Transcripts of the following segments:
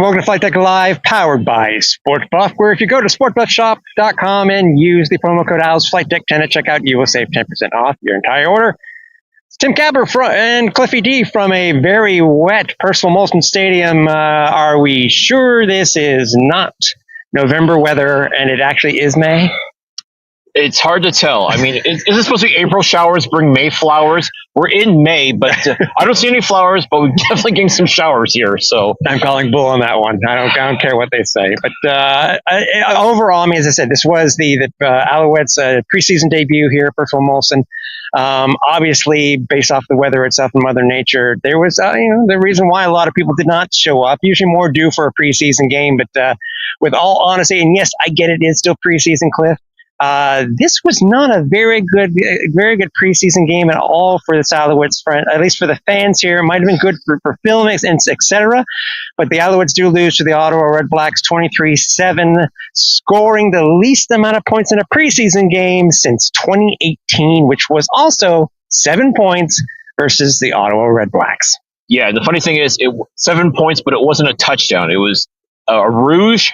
welcome to Flightdeck Live, powered by SportBuff, where if you go to sportbuffshop.com and use the promo code AlsFlightDeck10 at checkout, you will save 10% off your entire order. It's Tim Capper and Cliffy D from a very wet Percival Molson Stadium. Are we sure this is not November weather and it actually is May? It's hard to tell. I mean, is it supposed to be April showers bring May flowers? We're in May, but I don't see any flowers, but we're definitely getting some showers here. So I'm calling bull on that one. I don't care what they say. But overall, I mean, as I said, this was the Alouettes preseason debut here at Percival Molson. Obviously, based off the weather itself and Mother Nature, there was the reason why a lot of people did not show up. Usually more due for a preseason game, but with all honesty, and yes, I get it is still preseason, Cliff. This was not a very good preseason game at all for the Alouettes, at least for the fans here. It might have been good for film, etc. But the Alouettes do lose to the Ottawa RedBlacks 23-7, scoring the least amount of points in a preseason game since 2018, which was also 7 points versus the Ottawa RedBlacks. Yeah, the funny thing is, 7 points, but it wasn't a touchdown. It was a rouge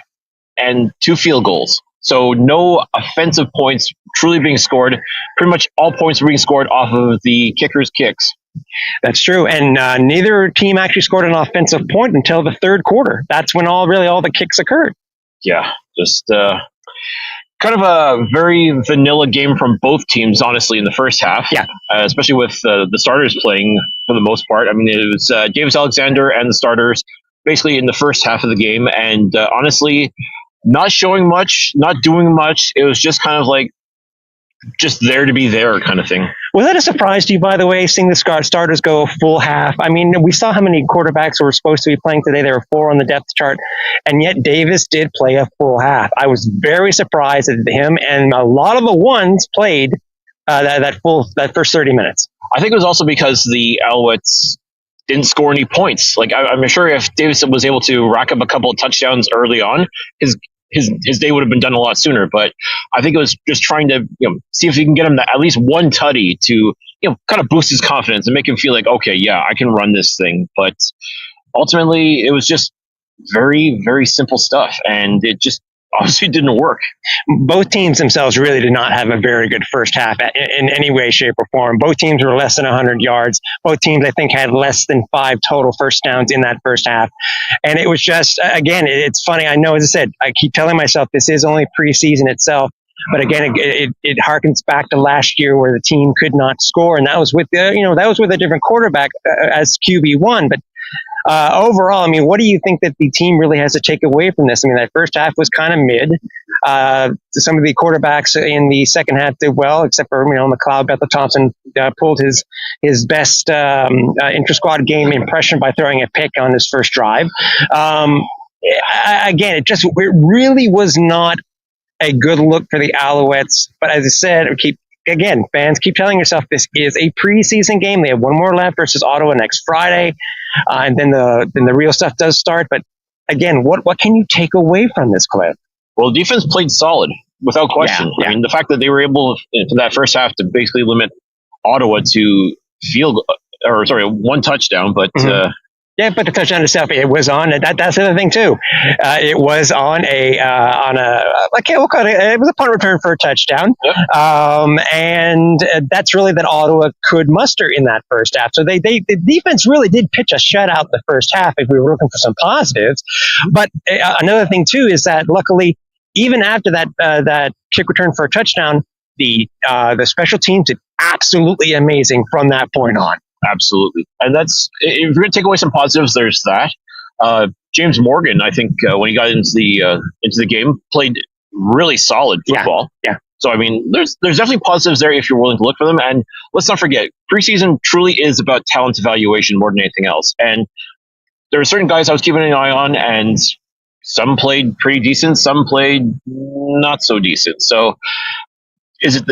and 2 field goals. So no offensive points truly being scored. Pretty much all points were being scored off of the kicker's kicks. That's true. And neither team actually scored an offensive point until the third quarter. That's when all the kicks occurred. Yeah, just kind of a very vanilla game from both teams, honestly, in the first half. Yeah. Especially with the starters playing for the most part. I mean, it was Davis Alexander and the starters basically in the first half of the game. And honestly, not showing much, not doing much. It was just kind of like just there to be there kind of thing. Was that a surprise to you, by the way, seeing the starters go full half? I mean, we saw how many quarterbacks were supposed to be playing today. There were 4 on the depth chart, and yet Davis did play a full half. I was very surprised at him, and a lot of the ones played that first 30 minutes. I think it was also because the Alouettes didn't score any points. Like I'm sure if Davis was able to rack up a couple of touchdowns early on, his day would have been done a lot sooner. But I think it was just trying to see if he can get him at least one tutty to kind of boost his confidence and make him feel like, okay, yeah, I can run this thing. But ultimately, it was just very, very simple stuff, and it just obviously didn't work. Both teams themselves really did not have a very good first half in any way, shape, or form. Both teams were less than 100 yards. Both teams, I think, had less than 5 total first downs in that first half. And it was just, again, it's funny. I know, as I said, I keep telling myself this is only preseason itself. But again, it harkens back to last year where the team could not score, and that was with a different quarterback as QB1. But overall, I mean, what do you think that the team really has to take away from this? I mean, that first half was kind of mid. Some of the quarterbacks in the second half did well, except for McLeod. Bethel Thompson pulled his best intra-squad game impression by throwing a pick on his first drive. Again, it really was not a good look for the Alouettes. But as I said, fans keep telling yourself this is a preseason game. They have one more left versus Ottawa next Friday, and then the real stuff does start. But again, what can you take away from this, Cliff? Well, defense played solid without question. Yeah. I mean, the fact that they were able for that first half to basically limit Ottawa to one touchdown, but. Mm-hmm. Yeah, but the touchdown itself, it was on. That's the other thing too. It was on it was a punt return for a touchdown. Yep. And that's really that Ottawa could muster in that first half. So the defense really did pitch a shutout the first half if we were looking for some positives. But another thing too is that luckily, even after that kick return for a touchdown, the special teams did absolutely amazing from that point on. Absolutely. And that's, if you're going to take away some positives, there's that. James Morgan, I think, when he got into the game, played really solid football. Yeah. So, I mean, there's definitely positives there if you're willing to look for them. And let's not forget, preseason truly is about talent evaluation more than anything else. And there are certain guys I was keeping an eye on, and some played pretty decent, some played not so decent. So is it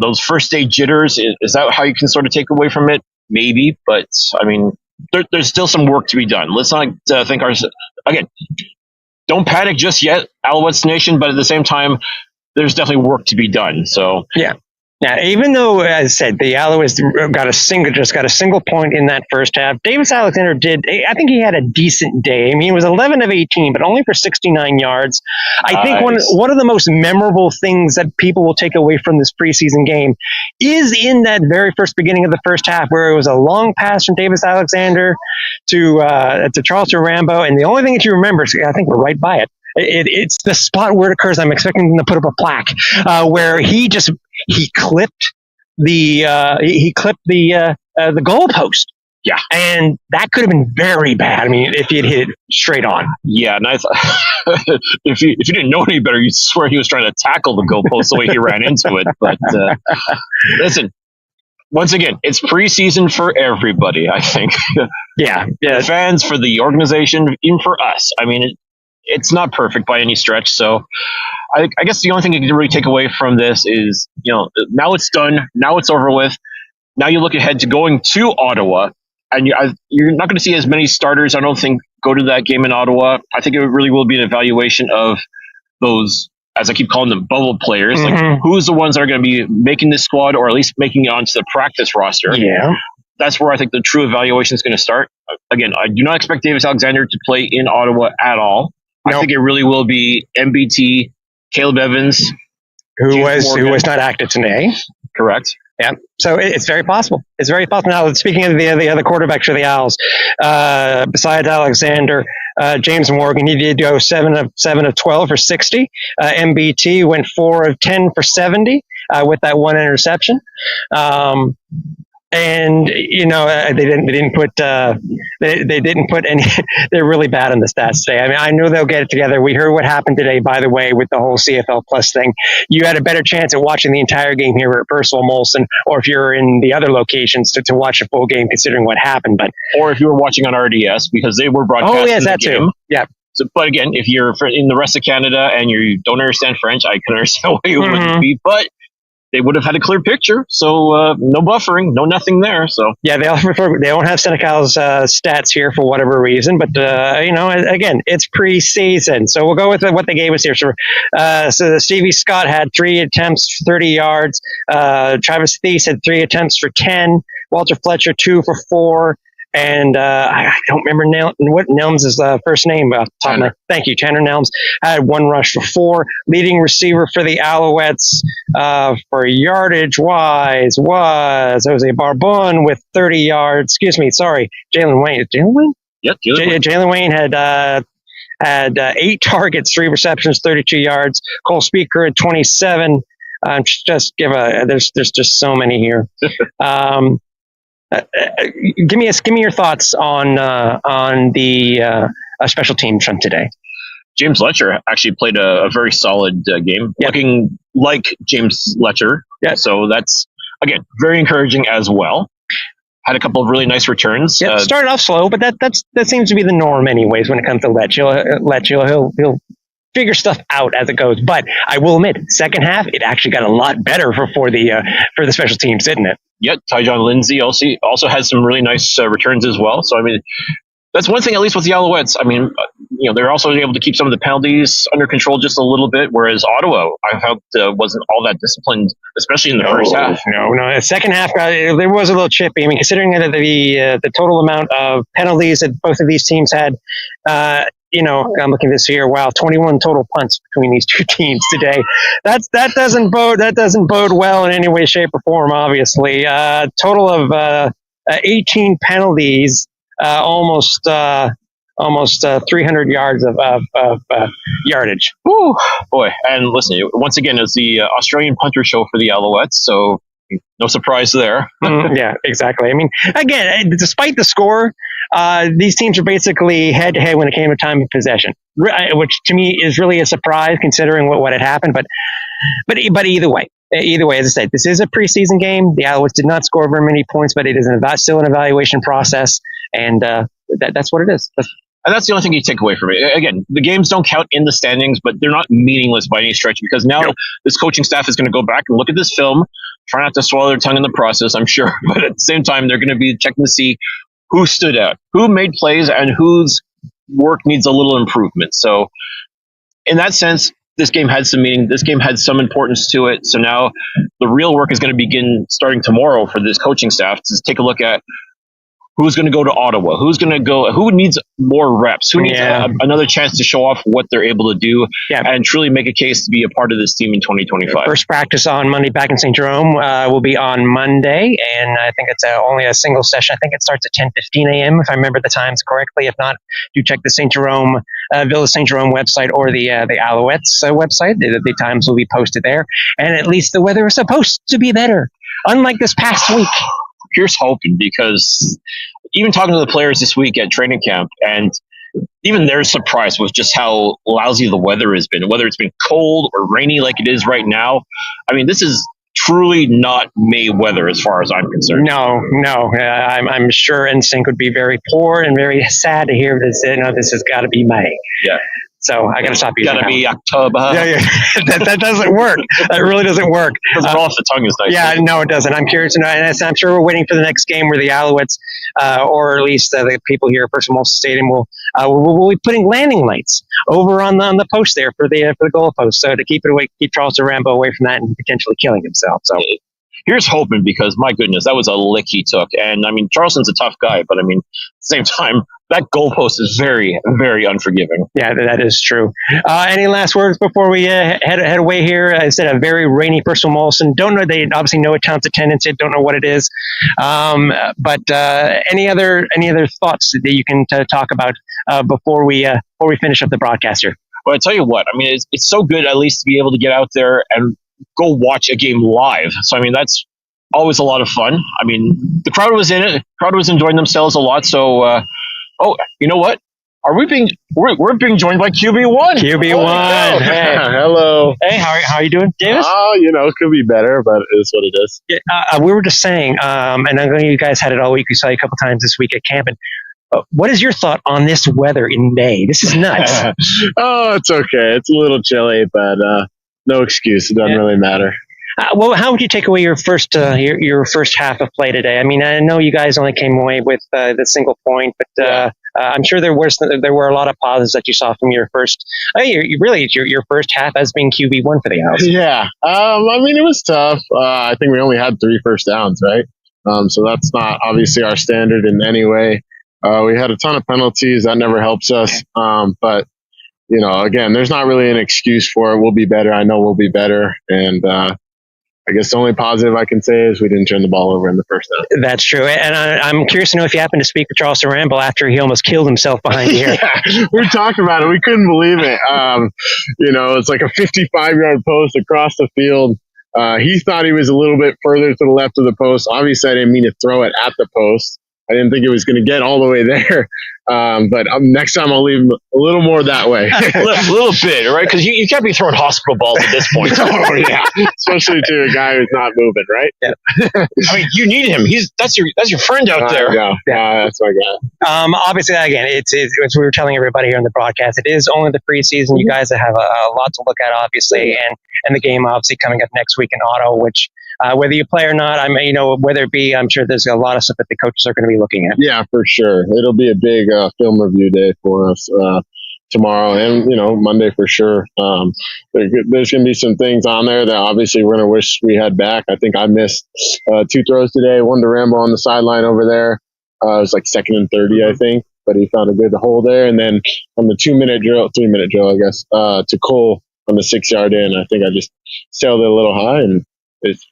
those first day jitters? Is that how you can sort of take away from it? Maybe, but I mean, there's still some work to be done. Let's not think again, don't panic just yet, Alouettes Nation, but at the same time, there's definitely work to be done. So yeah. Yeah, even though, as I said, the Alouettes just got a single point in that first half. Davis Alexander I think he had a decent day. I mean, he was 11 of 18, but only for 69 yards. I think one of the most memorable things that people will take away from this preseason game is in that very first beginning of the first half, where it was a long pass from Davis Alexander to Charleston Rambo, and the only thing that you remember is, I think we're right by it. It's the spot where it occurs. I'm expecting them to put up a plaque where he clipped the goalpost. Yeah, and that could have been very bad. I mean, if he had hit it straight on. Yeah, and I thought if you didn't know any better, you'd swear he was trying to tackle the goalpost the way he ran into it. But listen, once again, it's preseason for everybody. I think. Yeah. For the fans, for the organization, even for us. I mean, it's not perfect by any stretch. So I guess the only thing you can really take away from this is, now it's done. Now it's over with. Now you look ahead to going to Ottawa, and you're not going to see as many starters, I don't think, go to that game in Ottawa. I think it really will be an evaluation of those, as I keep calling them, bubble players. Mm-hmm. Like, who's the ones that are going to be making this squad, or at least making it onto the practice roster? Yeah. That's where I think the true evaluation is going to start. Again, I do not expect Davis Alexander to play in Ottawa at all. Nope. I think it really will be MBT, Caleb Evans, who was not active today. Correct. Yeah, so it's very possible. It's very possible. Now, speaking of the other quarterbacks for the Owls, besides Alexander, James Morgan, he did go 7 of 12 for 60. MBT went 4 of 10 for 70 with that one interception. And they didn't put any. They're really bad on the stats today. I mean, I know they'll get it together. We heard what happened today, by the way, with the whole CFL Plus thing. You had a better chance at watching the entire game here at Percival Molson, or if you're in the other locations to watch a full game, considering what happened. But or if you were watching on RDS, because they were broadcasting. Oh yes, that too. Yeah. So, but again, if you're in the rest of Canada and you don't understand French, I can understand why you wouldn't be. But they would have had a clear picture, so no buffering, no nothing there. So yeah, they don't have Senecal's stats here for whatever reason, but again, it's preseason, so we'll go with what they gave us here. So Stevie Scott had 3 attempts for 30 yards. Travis Thies had 3 attempts for 10. Walter Fletcher 2 for 4. And I don't remember what Nelms' first name. Thank you. Tanner Nelms had 1 rush for 4. Leading receiver for the Alouettes for yardage wise was Jose Barbon with 30 yards. Excuse me. Sorry. Jalen Wayne. Jalen Wayne? Yep. Jalen Wayne had 8 targets, 3 receptions, 32 yards. Cole Speaker had 27. There's just so many here. Give me your thoughts on the special teams from today. James Letcher actually played a very solid game, looking like James Letcher. Yeah. So that's, again, very encouraging as well. Had a couple of really nice returns. Yeah, started off slow, but that seems to be the norm anyways when it comes to Letcher. He'll figure stuff out as it goes. But I will admit, second half, it actually got a lot better for the special teams, didn't it? Yep, Tyjon Lindsay also has some really nice returns as well. So, I mean, that's one thing, at least with the Alouettes. I mean, they're also able to keep some of the penalties under control just a little bit, whereas Ottawa, I felt, wasn't all that disciplined, especially in the first half. No. The second half, there was a little chippy. I mean, considering that the total amount of penalties that both of these teams had, I'm looking at this here. Wow, 21 total punts between these two teams today. That doesn't bode well in any way, shape, or form. Obviously, total of 18 penalties, almost 300 yards of yardage. Whew, boy! And listen, once again, it's the Australian punter show for the Alouettes. So no surprise there. Yeah, exactly. I mean, again, despite the score, these teams are basically head-to-head when it came to time of possession, which to me is really a surprise considering what had happened. But either way, as I said, this is a preseason game. The Alouettes did not score very many points, but it is still an evaluation process, and that's what it is. And that's the only thing you take away from it. Again, the games don't count in the standings, but they're not meaningless by any stretch, because now this coaching staff is going to go back and look at this film, try not to swallow their tongue in the process, I'm sure. But at the same time, they're going to be checking to see who stood out, who made plays, and whose work needs a little improvement. So in that sense, this game had some meaning. This game had some importance to it. So now the real work is going to begin starting tomorrow for this coaching staff to take a look at who's going to go to Ottawa, who needs more reps, who needs another chance to show off what they're able to do and truly make a case to be a part of this team in 2025. First practice on Monday back in St. Jerome will be on Monday, and I think it's only a single session. I think it starts at 10:15 a.m. if I remember the times correctly. If not, do check the St. Jerome Villa St. Jerome website or the Alouettes website. The times will be posted there, and at least the weather is supposed to be better, unlike this past week. Here's hoping, because even talking to the players this week at training camp, and even they're surprised with just how lousy the weather has been, whether it's been cold or rainy like it is right now. I mean, this is truly not May weather as far as I'm concerned. No. I'm sure NSYNC would be very poor and very sad to hear this. This has got to be May. Yeah. So I got to stop you. Got to be October. Yeah. that doesn't work. That really doesn't work. Doesn't roll off the tongue as nice. Yeah, no, it doesn't. I'm curious to know, and I'm sure we're waiting for the next game where the Alouettes, or at least the people here at Percival Molson Stadium, will be putting landing lights over on the post there for the goal post, so to keep Charleston Rambo away from that and potentially killing himself. So. Here's hoping, because my goodness, that was a lick he took. And I mean, Charleston's a tough guy, but I mean, at the same time, that goalpost is very, very unforgiving. Yeah, that is true. Any last words before we head away here? I said a very rainy Percival Molson. Don't know. They obviously know a town's attendance. They don't know what it is. But any other thoughts that you can talk about before we finish up the broadcast here? Well, I tell you what. I mean, it's so good at least to be able to get out there and go watch a game live. So, I mean, that's always a lot of fun. I mean, the crowd was in it. The crowd was enjoying themselves a lot. So, you know what? We're being joined by QB1. QB1. Hey. Hello. Hey, how are you doing, Davis? It could be better, but it is what it is. Yeah, we were just saying, and I know you guys had it all week. We saw you a couple times this week at camp. And what is your thought on this weather in May? This is nuts. It's okay. It's a little chilly, but no excuse. It doesn't really matter. Well, how would you take away your first half of play today? I mean, I know you guys only came away with the single point, but I'm sure there were a lot of positives that you saw from your first. Your first half as being QB1 for the Owls. Yeah. I mean, it was tough. I think we only had 3 first downs, right? So that's not obviously our standard in any way. We had a ton of penalties. That never helps us. But again, there's not really an excuse for it. We'll be better. I know we'll be better. And I guess the only positive I can say is we didn't turn the ball over in the first half. That's true. And I'm curious to know if you happened to speak with Charleston Rambo after he almost killed himself behind you here. Yeah, we talked about it. We couldn't believe it. It's like a 55-yard post across the field. He thought he was a little bit further to the left of the post. Obviously, I didn't mean to throw it at the post. I didn't think it was going to get all the way there. But next time I'll leave him a little more that way. a little bit, right? Because you can't be throwing hospital balls at this point. Oh, yeah. Especially to a guy who's not moving, right? Yeah. I mean, you need him. That's your friend out there. Yeah, that's my guy. Obviously, again, it's we were telling everybody here on the broadcast, it is only the preseason. You guys have a lot to look at, obviously, and the game obviously coming up next week in Ottawa, which whether you play or not, whether it be, I'm sure there's a lot of stuff that the coaches are going to be looking at. Yeah, for sure. It'll be a big film review day for us tomorrow and, Monday for sure. There's going to be some things on there that obviously we're going to wish we had back. I think I missed 2 throws today, one to Rambo on the sideline over there. It was like 2nd and 30, I think, but he found a good hole there. And then on the 3-minute drill, I guess, to Cole on the 6-yard in, I think I just sailed it a little high, and it's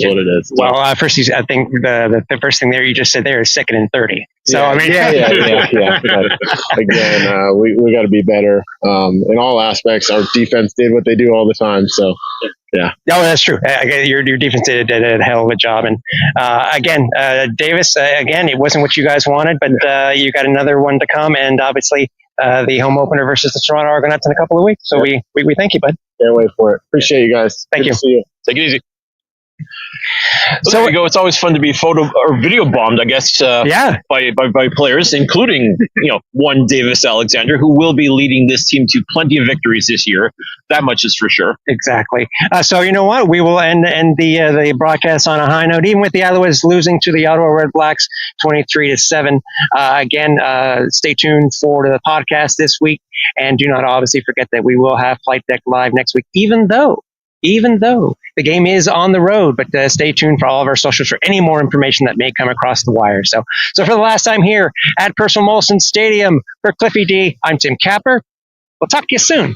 what it is. Well, I think the first thing there you just said there is 2nd and 30. So yeah, I mean, yeah. But again, we got to be better in all aspects. Our defense did what they do all the time. So yeah. No, that's true. Your defense did a hell of a job. And again, Davis, it wasn't what you guys wanted, but you got another one to come, and obviously the home opener versus the Toronto Argonauts in a couple of weeks. So we thank you, bud. Can't wait for it. Appreciate you guys. Thank you. See you. Take it easy. So there you go. It's always fun to be photo or video bombed, I guess. By players, including one Davis Alexander, who will be leading this team to plenty of victories this year. That much is for sure. Exactly. So you know what? We will end the broadcast on a high note, even with the Alouettes losing to the Ottawa RedBlacks 23-7. Again, stay tuned for the podcast this week, and do not obviously forget that we will have Flightdeck live next week, even though the game is on the road. But stay tuned for all of our socials for any more information that may come across the wire. So for the last time here at Percival Molson Stadium, for Cliffy D, I'm Tim Capper. We'll talk to you soon.